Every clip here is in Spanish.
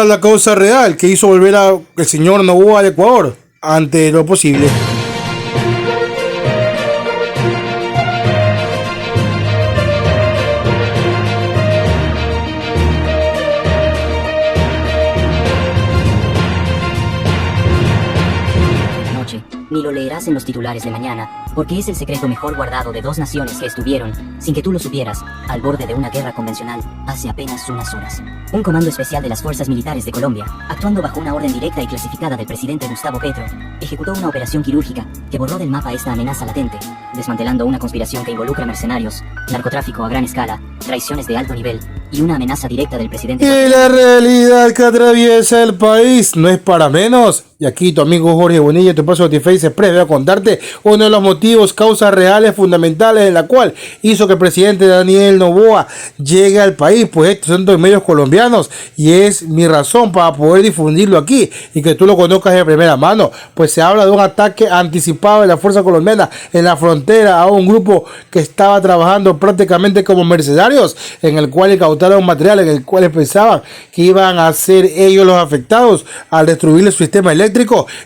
es la causa real que hizo volver al señor Noboa al Ecuador ante lo posible. Ni lo leerás en los titulares de mañana, porque es el secreto mejor guardado de dos naciones que estuvieron, sin que tú lo supieras, al borde de una guerra convencional hace apenas unas horas. Un comando especial de las Fuerzas Militares de Colombia, actuando bajo una orden directa y clasificada del presidente Gustavo Petro, ejecutó una operación quirúrgica que borró del mapa esta amenaza latente, desmantelando una conspiración que involucra mercenarios, narcotráfico a gran escala, traiciones de alto nivel y una amenaza directa del presidente. Y la realidad que atraviesa el país no es para menos. Y aquí tu amigo Jorge Bonilla, tu paso de Face Express, voy a contarte uno de los motivos, causas reales, fundamentales en la cual hizo que el presidente Daniel Noboa llegue al país. Pues estos son dos medios colombianos y es mi razón para poder difundirlo aquí y que tú lo conozcas de primera mano. Pues se habla de un ataque anticipado de la fuerza colombiana en la frontera a un grupo que estaba trabajando prácticamente como mercenarios, en el cual incautaron material, en el cual pensaban que iban a ser ellos los afectados al destruir el sistema eléctrico.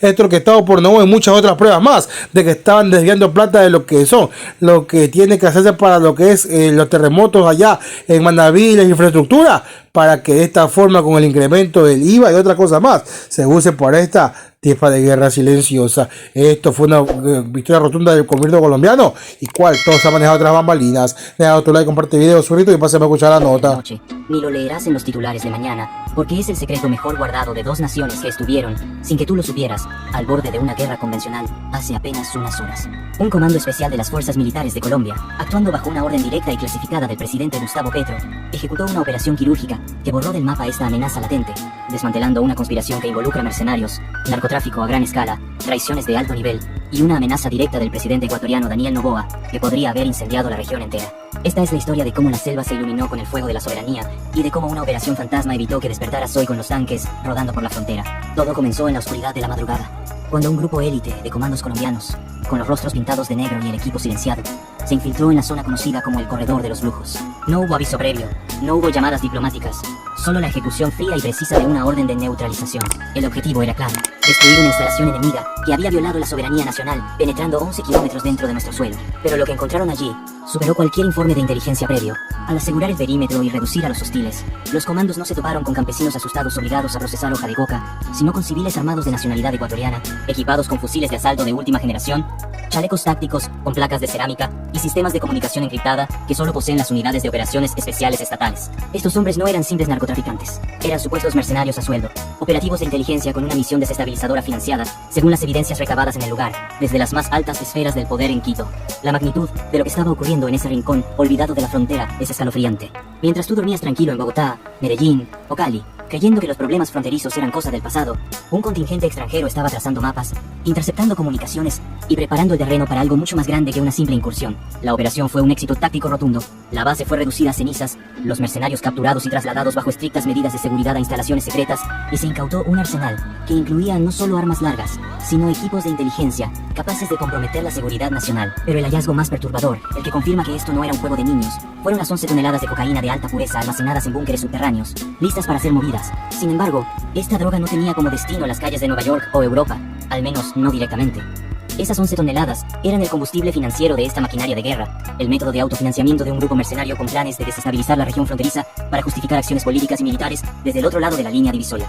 Esto orquestado por Noboa y muchas otras pruebas más de que estaban desviando plata de lo que son, lo que tiene que hacerse para lo que es los terremotos allá en Manaví, la infraestructura, para que de esta forma, con el incremento del IVA y otra cosa más, se use para esta tipo de guerra silenciosa. Esto fue una victoria rotunda del gobierno colombiano, y cual todo se ha manejado tras bambalinas. Deja tu like, comparte el video, suscríbete y pásame a escuchar la nota. Ni lo leerás en los titulares de mañana, porque es el secreto mejor guardado de dos naciones que estuvieron, sin que tú lo supieras, al borde de una guerra convencional hace apenas unas horas. Un comando especial de las Fuerzas Militares de Colombia, actuando bajo una orden directa y clasificada del presidente Gustavo Petro, ejecutó una operación quirúrgica que borró del mapa esta amenaza latente, desmantelando una conspiración que involucra mercenarios, narcotráfico a gran escala, traiciones de alto nivel y una amenaza directa del presidente ecuatoriano Daniel Noboa, que podría haber incendiado la región entera. Esta es la historia de cómo la selva se iluminó con el fuego de la soberanía y de cómo una operación fantasma evitó que despertara Soy con los tanques rodando por la frontera. Todo comenzó en la oscuridad de la madrugada, cuando un grupo élite de comandos colombianos, con los rostros pintados de negro y el equipo silenciado, se infiltró en la zona conocida como el Corredor de los Lujos. No hubo aviso previo, no hubo llamadas diplomáticas, solo la ejecución fría y precisa de una orden de neutralización. El objetivo era claro: destruir una instalación enemiga que había violado la soberanía nacional, penetrando 11 kilómetros dentro de nuestro suelo. Pero lo que encontraron allí superó cualquier informe de inteligencia previo. Al asegurar el perímetro y reducir a los hostiles, los comandos no se toparon con campesinos asustados obligados a procesar hoja de coca, sino con civiles armados de nacionalidad ecuatoriana, equipados con fusiles de asalto de última generación, chalecos tácticos con placas de cerámica y sistemas de comunicación encriptada que solo poseen las unidades de operaciones especiales estatales. Estos hombres no eran simples narcotraficantes, eran supuestos mercenarios a sueldo, operativos de inteligencia con una misión desestabilizadora financiada, según las evidencias recabadas en el lugar, desde las más altas esferas del poder en Quito. La magnitud de lo que estaba ocurriendo en ese rincón olvidado de la frontera es escalofriante. Mientras tú dormías tranquilo en Bogotá, Medellín o Cali, creyendo que los problemas fronterizos eran cosa del pasado, un contingente extranjero estaba trazando mapas, interceptando comunicaciones y preparando el terreno para algo mucho más grande que una simple incursión. La operación fue un éxito táctico rotundo. La base fue reducida a cenizas, los mercenarios capturados y trasladados bajo estrictas medidas de seguridad a instalaciones secretas, y se incautó un arsenal que incluía no solo armas largas, sino equipos de inteligencia capaces de comprometer la seguridad nacional. Pero el hallazgo más perturbador, el que confirma que esto no era un juego de niños, fueron las 11 toneladas de cocaína de alta pureza almacenadas en búnkeres subterráneos, listas para ser movidas. Sin embargo, esta droga no tenía como destino las calles de Nueva York o Europa, al menos no directamente. Esas 11 toneladas eran el combustible financiero de esta maquinaria de guerra, el método de autofinanciamiento de un grupo mercenario con planes de desestabilizar la región fronteriza para justificar acciones políticas y militares desde el otro lado de la línea divisoria.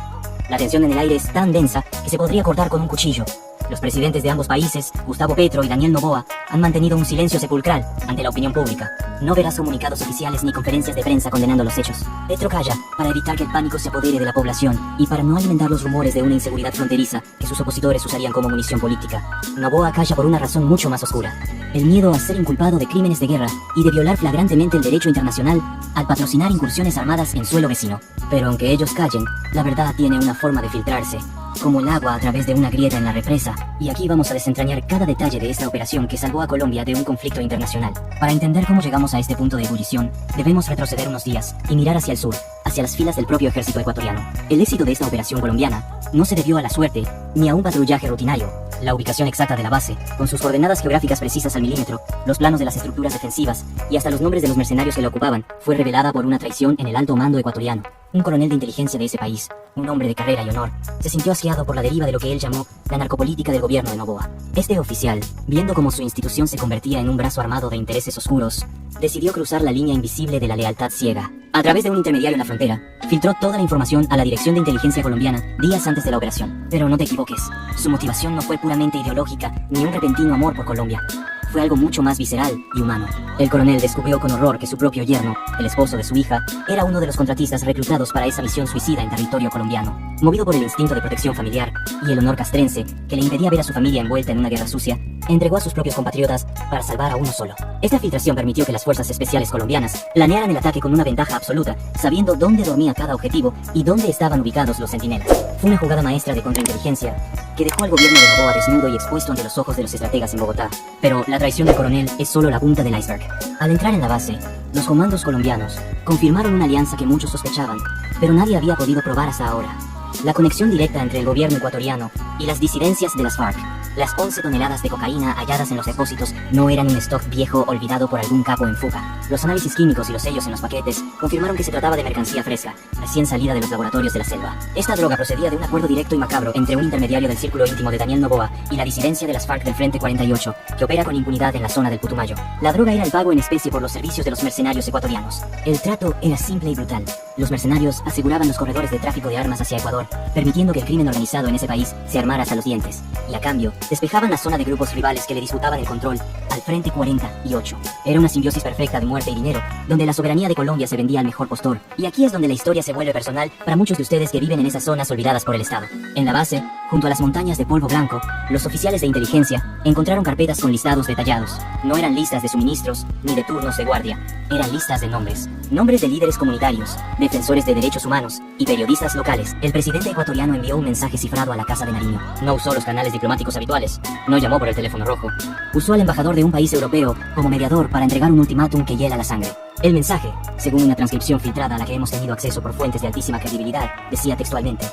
La tensión en el aire es tan densa que se podría cortar con un cuchillo. Los presidentes de ambos países, Gustavo Petro y Daniel Noboa, han mantenido un silencio sepulcral ante la opinión pública. No verás comunicados oficiales ni conferencias de prensa condenando los hechos. Petro calla para evitar que el pánico se apodere de la población y para no alimentar los rumores de una inseguridad fronteriza que sus opositores usarían como munición política. Noboa calla por una razón mucho más oscura: el miedo a ser inculpado de crímenes de guerra y de violar flagrantemente el derecho internacional al patrocinar incursiones armadas en suelo vecino. Pero aunque ellos callen, la verdad tiene una forma de filtrarse, como el agua a través de una grieta en la represa. Y aquí vamos a desentrañar cada detalle de esta operación que salvó a Colombia de un conflicto internacional. Para entender cómo llegamos a este punto de ebullición, debemos retroceder unos días y mirar hacia el sur, hacia las filas del propio ejército ecuatoriano. El éxito de esta operación colombiana no se debió a la suerte, ni a un patrullaje rutinario. La ubicación exacta de la base, con sus coordenadas geográficas precisas al milímetro, los planos de las estructuras defensivas y hasta los nombres de los mercenarios que la ocupaban, fue revelada por una traición en el alto mando ecuatoriano. Un coronel de inteligencia de ese país un hombre de carrera y honor, se sintió asqueado por la deriva de lo que él llamó la narcopolítica del gobierno de Noboa. Este oficial, viendo cómo su institución se convertía en un brazo armado de intereses oscuros, decidió cruzar la línea invisible de la lealtad ciega. A través de un intermediario en la frontera, filtró toda la información a la Dirección de Inteligencia colombiana días antes de la operación. Pero no te equivoques, su motivación no fue puramente ideológica ni un repentino amor por Colombia. Fue algo mucho más visceral y humano. El coronel descubrió con horror que su propio yerno, el esposo de su hija, era uno de los contratistas reclutados para esa misión suicida en territorio colombiano. Movido por el instinto de protección familiar y el honor castrense que le impedía ver a su familia envuelta en una guerra sucia, entregó a sus propios compatriotas para salvar a uno solo. Esta filtración permitió que las fuerzas especiales colombianas planearan el ataque con una ventaja absoluta, sabiendo dónde dormía cada objetivo y dónde estaban ubicados los centinelas. Fue una jugada maestra de contrainteligencia que dejó al gobierno de Noboa desnudo y expuesto ante los ojos de los estrategas en Bogotá. Pero la traición del coronel es solo la punta del iceberg. Al entrar en la base, los comandos colombianos confirmaron una alianza que muchos sospechaban, pero nadie había podido probar hasta ahora. La conexión directa entre el gobierno ecuatoriano y las disidencias de las FARC. Las 11 toneladas de cocaína halladas en los depósitos no eran un stock viejo olvidado por algún capo en fuga. Los análisis químicos y los sellos en los paquetes confirmaron que se trataba de mercancía fresca, recién salida de los laboratorios de la selva. Esta droga procedía de un acuerdo directo y macabro entre un intermediario del círculo íntimo de Daniel Noboa y la disidencia de las FARC del Frente 48, que opera con impunidad en la zona del Putumayo. La droga era el pago en especie por los servicios de los mercenarios ecuatorianos. El trato era simple y brutal. Los mercenarios aseguraban los corredores de tráfico de armas hacia Ecuador, permitiendo que el crimen organizado en ese país se armara hasta los dientes. Y a cambio, despejaban la zona de grupos rivales que le disputaban el control al Frente 48. Era una simbiosis perfecta de muerte y dinero, donde la soberanía de Colombia se vendía al mejor postor. Y aquí es donde la historia se vuelve personal para muchos de ustedes que viven en esas zonas olvidadas por el Estado. En la base, junto a las montañas de polvo blanco, los oficiales de inteligencia encontraron carpetas con listados detallados. No eran listas de suministros ni de turnos de guardia, eran listas de nombres. Nombres de líderes comunitarios, defensores de derechos humanos y periodistas locales. El presidente ecuatoriano envió un mensaje cifrado a la Casa de Nariño. No usó los canales diplomáticos habituales, no llamó por el teléfono rojo. Usó al embajador de un país europeo como mediador para entregar un ultimátum que hiela la sangre. El mensaje, según una transcripción filtrada a la que hemos tenido acceso por fuentes de altísima credibilidad, decía textualmente: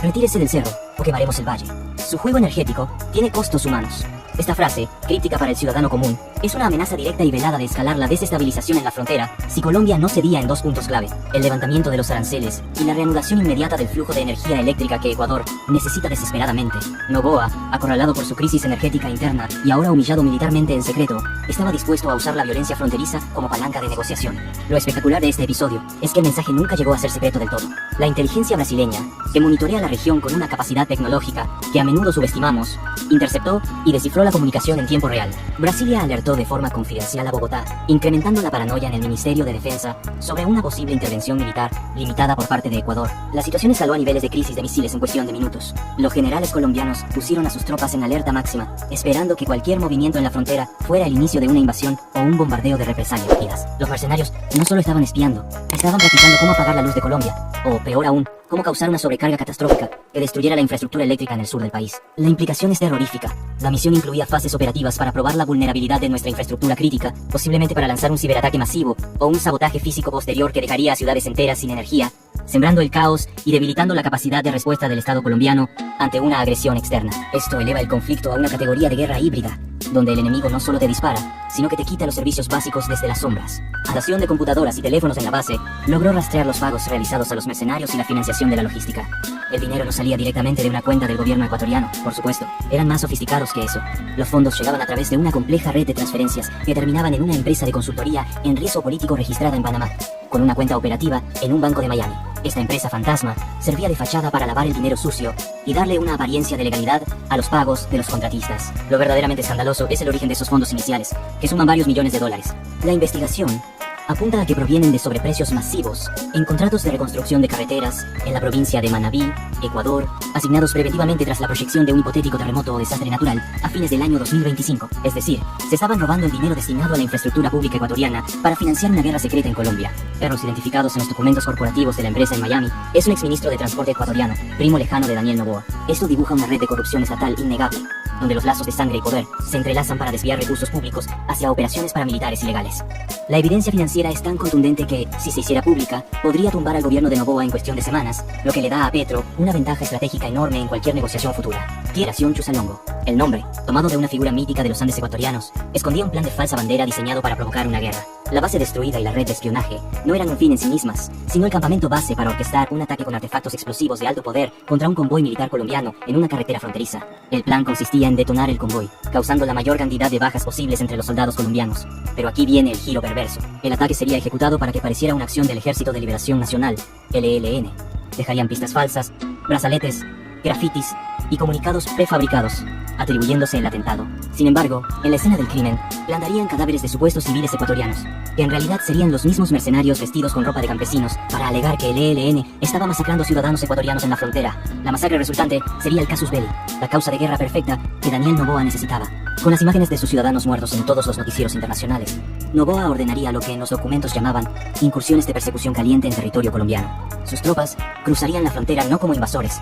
retírese del cerro o quemaremos el valle. Su juego energético tiene costos humanos. Esta frase, críptica para el ciudadano común, es una amenaza directa y velada de escalar la desestabilización en la frontera si Colombia no cedía en dos puntos clave: el levantamiento de los aranceles y la reanudación inmediata del flujo de energía eléctrica que Ecuador necesita desesperadamente. Noboa, acorralado por su crisis energética interna y ahora humillado militarmente en secreto, estaba dispuesto a usar la violencia fronteriza como palanca de negociación. Lo espectacular de este episodio es que el mensaje nunca llegó a ser secreto del todo. La inteligencia brasileña, que monitorea la región con una capacidad tecnológica que a menudo subestimamos, interceptó y descifró la comunicación en tiempo real. Brasilia alertó de forma confidencial a Bogotá, incrementando la paranoia en el Ministerio de Defensa sobre una posible intervención militar limitada por parte de Ecuador. La situación escaló a niveles de crisis de misiles en cuestión de minutos. Los generales colombianos pusieron a sus tropas en alerta máxima, esperando que cualquier movimiento en la frontera fuera el inicio de una invasión o un bombardeo de represalias. Los mercenarios no solo estaban espiando, estaban practicando cómo apagar la luz de Colombia, o peor aún, cómo causar una sobrecarga catastrófica que destruyera la infraestructura eléctrica en el sur del país. La implicación es terrorífica. La misión incluía fases operativas para probar la vulnerabilidad de nuestra infraestructura crítica, posiblemente para lanzar un ciberataque masivo o un sabotaje físico posterior que dejaría a ciudades enteras sin energía, sembrando el caos y debilitando la capacidad de respuesta del Estado colombiano ante una agresión externa. Esto eleva el conflicto a una categoría de guerra híbrida, donde el enemigo no solo te dispara, sino que te quita los servicios básicos desde las sombras. Estación de computadoras y teléfonos en la base logró rastrear los pagos realizados a los mercenarios y la financiación de la logística. El dinero no salía directamente de una cuenta del gobierno ecuatoriano, por supuesto. Eran más sofisticados que eso. Los fondos llegaban a través de una compleja red de transferencias que terminaban en una empresa de consultoría en riesgo político registrada en Panamá, con una cuenta operativa en un banco de Miami. Esta empresa fantasma servía de fachada para lavar el dinero sucio y darle una apariencia de legalidad a los pagos de los contratistas. Lo verdaderamente escandaloso es el origen de esos fondos iniciales, que suman varios millones de dólares. La investigación apunta a que provienen de sobreprecios masivos en contratos de reconstrucción de carreteras en la provincia de Manabí, Ecuador, asignados preventivamente tras la proyección de un hipotético terremoto o desastre natural a fines del año 2025. Es decir, se estaban robando el dinero destinado a la infraestructura pública ecuatoriana para financiar una guerra secreta en Colombia. Perros identificados en los documentos corporativos de la empresa en Miami es un exministro de transporte ecuatoriano, primo lejano de Daniel Noboa. Esto dibuja una red de corrupción estatal innegable, donde los lazos de sangre y poder se entrelazan para desviar recursos públicos hacia operaciones paramilitares ilegales. La evidencia financiera es tan contundente que, si se hiciera pública, podría tumbar al gobierno de Noboa en cuestión de semanas, lo que le da a Petro una ventaja estratégica enorme en cualquier negociación futura. Tierra Chusalongo. El nombre, tomado de una figura mítica de los Andes ecuatorianos, escondía un plan de falsa bandera diseñado para provocar una guerra. La base destruida y la red de espionaje no eran un fin en sí mismas, sino el campamento base para orquestar un ataque con artefactos explosivos de alto poder contra un convoy militar colombiano en una carretera fronteriza. El plan consistía en detonar el convoy, causando la mayor cantidad de bajas posibles entre los soldados colombianos. Pero aquí viene el giro perverso. El ataque sería ejecutado para que pareciera una acción del Ejército de Liberación Nacional, el ELN. Dejarían pistas falsas, brazaletes, grafitis y comunicados prefabricados, atribuyéndose el atentado. Sin embargo, en la escena del crimen, plantarían cadáveres de supuestos civiles ecuatorianos, que en realidad serían los mismos mercenarios vestidos con ropa de campesinos, para alegar que el ELN estaba masacrando ciudadanos ecuatorianos en la frontera. La masacre resultante sería el casus belli, la causa de guerra perfecta que Daniel Noboa necesitaba. Con las imágenes de sus ciudadanos muertos en todos los noticieros internacionales, Noboa ordenaría lo que en los documentos llamaban incursiones de persecución caliente en territorio colombiano. Sus tropas cruzarían la frontera no como invasores,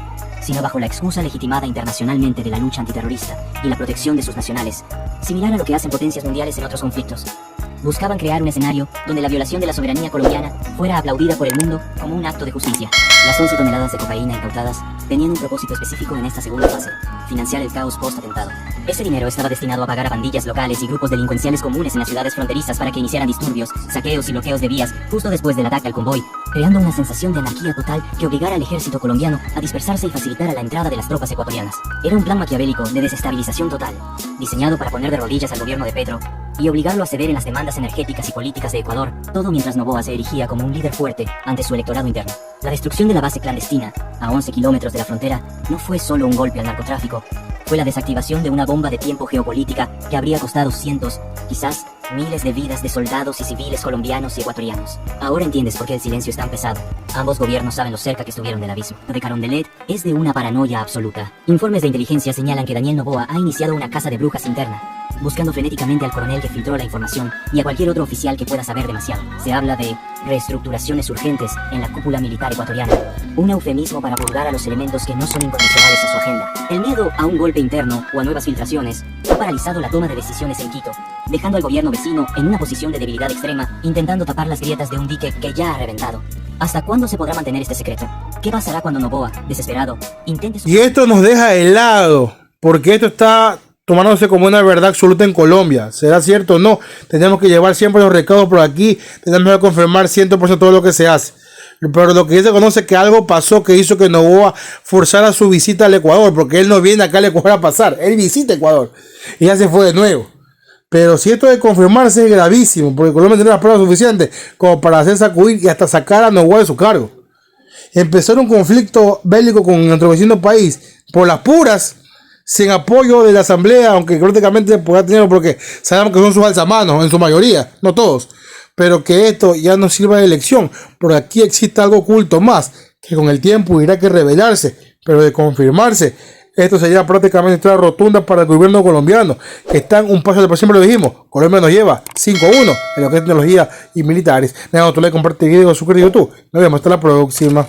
sino bajo la excusa legitimada internacionalmente de la lucha antiterrorista y la protección de sus nacionales, similar a lo que hacen potencias mundiales en otros conflictos. Buscaban crear un escenario donde la violación de la soberanía colombiana fuera aplaudida por el mundo como un acto de justicia. Las 11 toneladas de cocaína incautadas tenían un propósito específico en esta segunda fase: financiar el caos post-atentado. Ese dinero estaba destinado a pagar a pandillas locales y grupos delincuenciales comunes en las ciudades fronterizas para que iniciaran disturbios, saqueos y bloqueos de vías justo después del ataque al convoy, creando una sensación de anarquía total que obligara al ejército colombiano a dispersarse y facilitara la entrada de las tropas ecuatorianas. Era un plan maquiavélico de desestabilización total, diseñado para poner de rodillas al gobierno de Petro y obligarlo a ceder en las demandas energéticas y políticas de Ecuador, todo mientras Noboa se erigía como un líder fuerte ante su electorado interno. La destrucción de la base clandestina, a 11 kilómetros de la frontera, no fue solo un golpe al narcotráfico, fue la desactivación de una bomba de tiempo geopolítica que habría costado cientos, quizás miles de vidas de soldados y civiles colombianos y ecuatorianos. Ahora entiendes por qué el silencio es tan pesado. Ambos gobiernos saben lo cerca que estuvieron del abismo. Lo de Carondelet es de una paranoia absoluta. Informes de inteligencia señalan que Daniel Noboa ha iniciado una caza de brujas interna, buscando frenéticamente al coronel que filtró la información y a cualquier otro oficial que pueda saber demasiado. Se habla de reestructuraciones urgentes en la cúpula militar ecuatoriana, un eufemismo para purgar a los elementos que no son incondicionales a su agenda. El miedo a un golpe interno o a nuevas filtraciones ha paralizado la toma de decisiones en Quito, dejando al gobierno vecino en una posición de debilidad extrema, intentando tapar las grietas de un dique que ya ha reventado. ¿Hasta cuándo se podrá mantener este secreto? ¿Qué pasará cuando Noboa, desesperado, intente... Y esto nos deja helado, porque esto está tomándose como una verdad absoluta en Colombia. ¿Será cierto o no? Tenemos que llevar siempre los recados por aquí, tenemos que confirmar 100% todo lo que se hace. Pero lo que ya se conoce es que algo pasó que hizo que Noboa forzara su visita al Ecuador, porque él no viene acá al Ecuador a pasar, él visita Ecuador y ya se fue de nuevo. Pero si esto de confirmarse es gravísimo, porque Colombia tiene las pruebas suficientes como para hacer sacudir y hasta sacar a Noboa de su cargo. Empezar un conflicto bélico con nuestro vecino país por las puras, sin apoyo de la asamblea, aunque prácticamente pueda tenerlo porque sabemos que son sus alzamanos en su mayoría, no todos, pero que esto ya no sirva de elección, porque aquí existe algo oculto más, que con el tiempo irá que revelarse, pero de confirmarse, esto sería prácticamente una rotunda para el gobierno colombiano, que está en un paso de, por siempre lo dijimos, Colombia nos lleva 5-1 en lo que es tecnología y militares. Nada, tú le compartes el video, suscríbete a YouTube, nos vemos hasta la próxima.